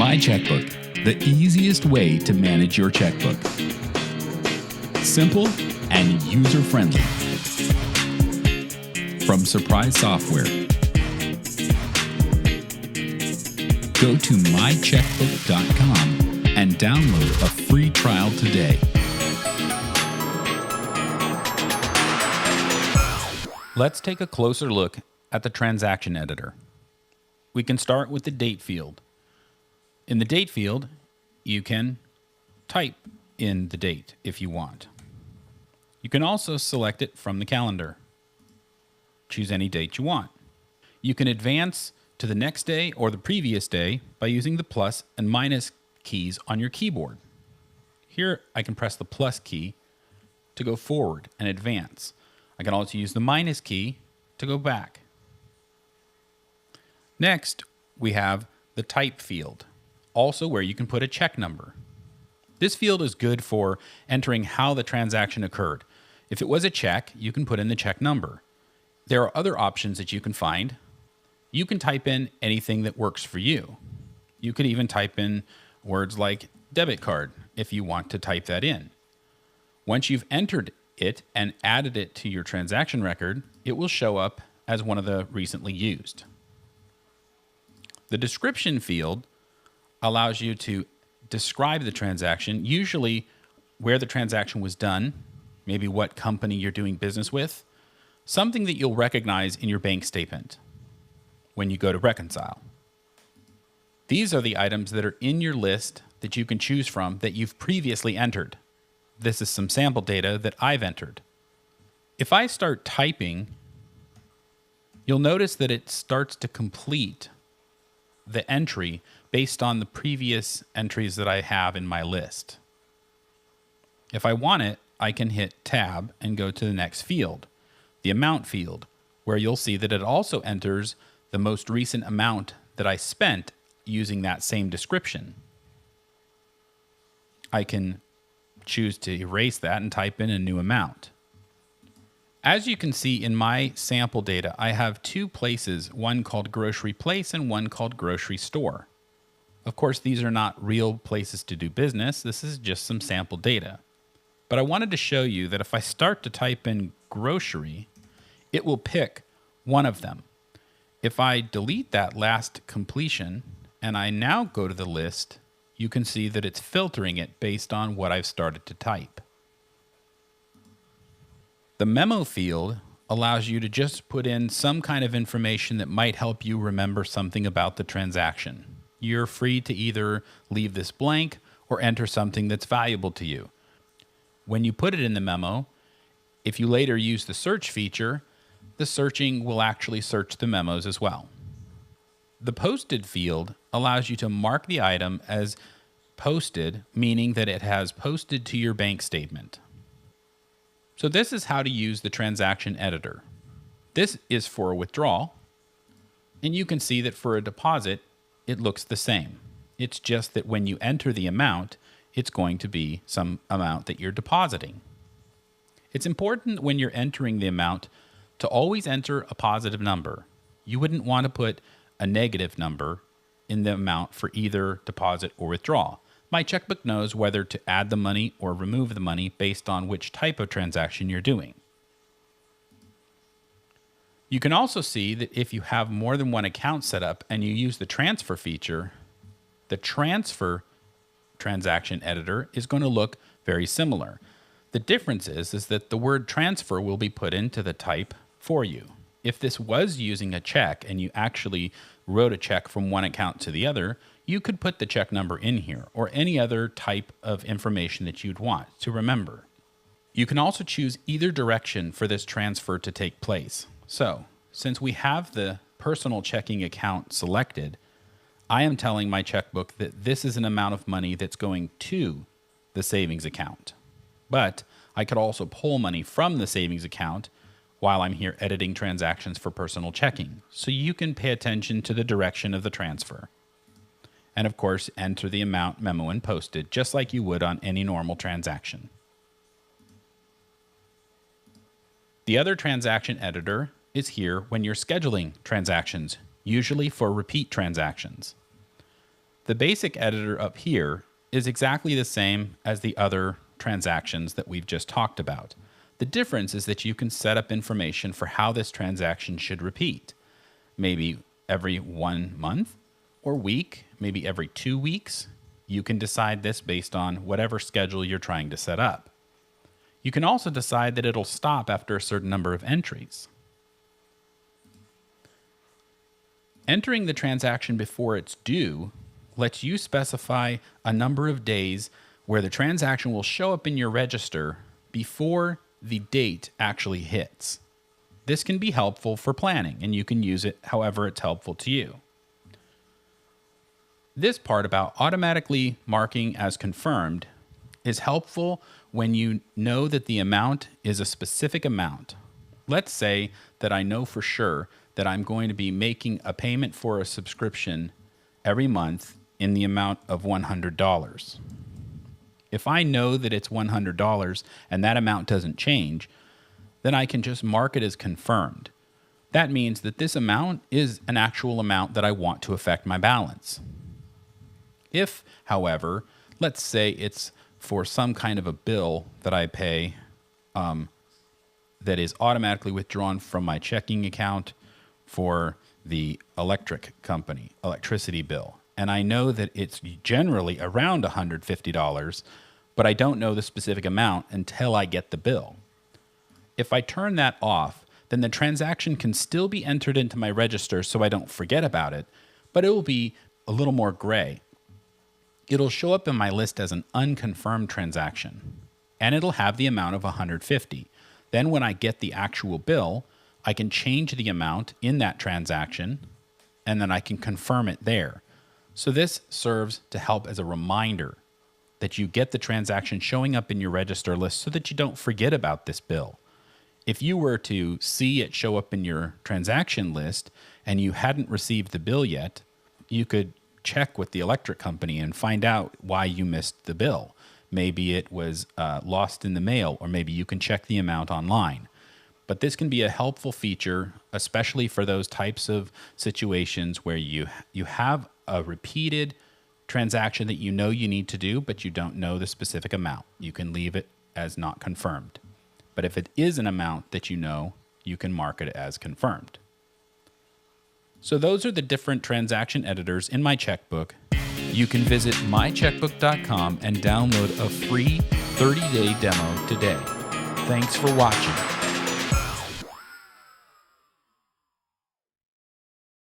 My Checkbook, the easiest way to manage your checkbook. Simple and user-friendly. From Surprise Software. Go to mycheckbook.com and download a free trial today. Let's take a closer look at the transaction editor. We can start with the date field. In the date field, you can type in the date if you want. You can also select it from the calendar. Choose any date you want. You can advance to the next day or the previous day by using the plus and minus keys on your keyboard. Here, I can press the plus key to go forward and advance. I can also use the minus key to go back. Next, we have the type field, also where you can put a check number. This field is good for entering how the transaction occurred. If it was a check, you can put in the check number. There are other options that you can find. You can type in anything that works for you. You could even type in words like debit card if you want to type that in. Once you've entered it and added it to your transaction record, it will show up as one of the recently used. The description field allows you to describe the transaction, usually where the transaction was done, maybe what company you're doing business with, something that you'll recognize in your bank statement when you go to reconcile. These are the items that are in your list that you can choose from that you've previously entered. This is some sample data that I've entered. If I start typing, you'll notice that it starts to complete the entry based on the previous entries that I have in my list. If I want it, I can hit Tab and go to the next field, the amount field, where you'll see that it also enters the most recent amount that I spent using that same description. I can choose to erase that and type in a new amount. As you can see in my sample data, I have two places, one called Grocery Place and one called Grocery Store. Of course, these are not real places to do business. This is just some sample data. But I wanted to show you that if I start to type in grocery, it will pick one of them. If I delete that last completion and I now go to the list, you can see that it's filtering it based on what I've started to type. The memo field allows you to just put in some kind of information that might help you remember something about the transaction. You're free to either leave this blank or enter something that's valuable to you. When you put it in the memo, if you later use the search feature, the searching will actually search the memos as well. The posted field allows you to mark the item as posted, meaning that it has posted to your bank statement. So this is how to use the transaction editor. This is for a withdrawal, and you can see that for a deposit, it looks the same. It's just that when you enter the amount, it's going to be some amount that you're depositing. It's important when you're entering the amount to always enter a positive number. You wouldn't want to put a negative number in the amount for either deposit or withdrawal. My Checkbook knows whether to add the money or remove the money based on which type of transaction you're doing. You can also see that if you have more than one account set up and you use the transfer feature, the transfer transaction editor is going to look very similar. The difference is that the word transfer will be put into the type for you. If this was using a check and you actually wrote a check from one account to the other, you could put the check number in here or any other type of information that you'd want to remember. You can also choose either direction for this transfer to take place. So, since we have the personal checking account selected, I am telling my checkbook that this is an amount of money that's going to the savings account. But I could also pull money from the savings account while I'm here editing transactions for personal checking. So you can pay attention to the direction of the transfer. And of course, enter the amount, memo, and posted, just like you would on any normal transaction. The other transaction editor is here when you're scheduling transactions, usually for repeat transactions. The basic editor up here is exactly the same as the other transactions that we've just talked about. The difference is that you can set up information for how this transaction should repeat. Maybe every 1 month or week, maybe every 2 weeks. You can decide this based on whatever schedule you're trying to set up. You can also decide that it'll stop after a certain number of entries. Entering the transaction before it's due lets you specify a number of days where the transaction will show up in your register before the date actually hits. This can be helpful for planning, and you can use it however it's helpful to you. This part about automatically marking as confirmed is helpful when you know that the amount is a specific amount. Let's say that I know for sure that I'm going to be making a payment for a subscription every month in the amount of $100. If I know that it's $100 and that amount doesn't change, then I can just mark it as confirmed. That means that this amount is an actual amount that I want to affect my balance. If, however, let's say it's for some kind of a bill that I pay that is automatically withdrawn from my checking account for the electricity bill, and I know that it's generally around $150, but I don't know the specific amount until I get the bill. If I turn that off, then the transaction can still be entered into my register so I don't forget about it, but it will be a little more gray. It'll show up in my list as an unconfirmed transaction, and it'll have the amount of $150. Then when I get the actual bill, I can change the amount in that transaction, and then I can confirm it there. So this serves to help as a reminder that you get the transaction showing up in your register list so that you don't forget about this bill. If you were to see it show up in your transaction list and you hadn't received the bill yet, you could check with the electric company and find out why you missed the bill. Maybe it was lost in the mail, or maybe you can check the amount online. But this can be a helpful feature, especially for those types of situations where you have a repeated transaction that you know you need to do, but you don't know the specific amount. You can leave it as not confirmed. But if it is an amount that you know, you can mark it as confirmed. So those are the different transaction editors in My Checkbook. You can visit mycheckbook.com and download a free 30-day demo today. Thanks for watching.